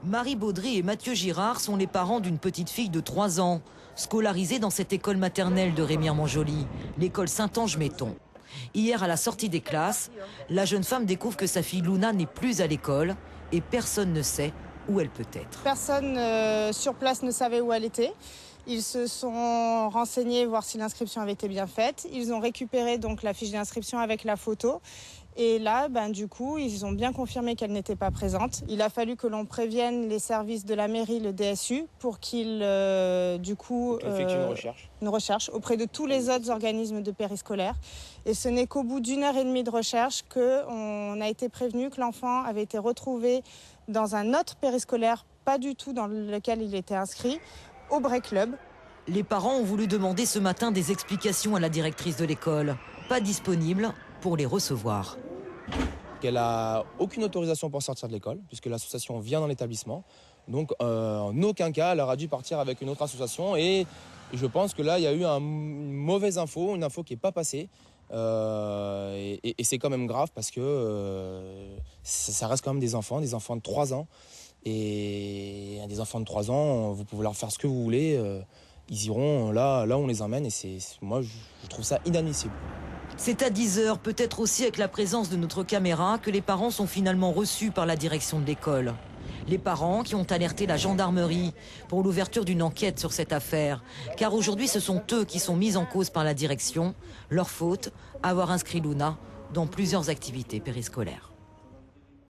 Marie Baudry et Mathieu Girard sont les parents d'une petite fille de 3 ans, scolarisée dans cette école maternelle de Remire-Montjoly, l'école Saint-Ange-Metton. Hier, à la sortie des classes, la jeune femme découvre que sa fille Luna n'est plus à l'école et personne ne sait où elle peut être. Personne sur place ne savait où elle était. Ils se sont renseignés, voir si l'inscription avait été bien faite. Ils ont récupéré donc la fiche d'inscription avec la photo. Et là, du coup, ils ont bien confirmé qu'elle n'était pas présente. Il a fallu que l'on prévienne les services de la mairie, le DSU, pour qu'ils, effectuent une recherche auprès de tous les autres organismes de périscolaire. Et ce n'est qu'au bout d'1h30 de recherche qu'on a été prévenu que l'enfant avait été retrouvé dans un autre périscolaire, pas du tout dans lequel il était inscrit, au Bray Club. Les parents ont voulu demander ce matin des explications à la directrice de l'école. Pas disponible pour les recevoir. Elle n'a aucune autorisation pour sortir de l'école, puisque l'association vient dans l'établissement. Donc en aucun cas, elle aura dû partir avec une autre association. Et je pense que là, il y a eu une mauvaise info, une info qui n'est pas passée. Et c'est quand même grave parce que ça reste quand même des enfants de 3 ans. Et des enfants de 3 ans, vous pouvez leur faire ce que vous voulez. Ils iront là où on les emmène. Et moi, je trouve ça inadmissible. C'est à 10h, peut-être aussi avec la présence de notre caméra, que les parents sont finalement reçus par la direction de l'école. Les parents qui ont alerté la gendarmerie pour l'ouverture d'une enquête sur cette affaire. Car aujourd'hui, ce sont eux qui sont mis en cause par la direction. Leur faute, avoir inscrit Luna dans plusieurs activités périscolaires.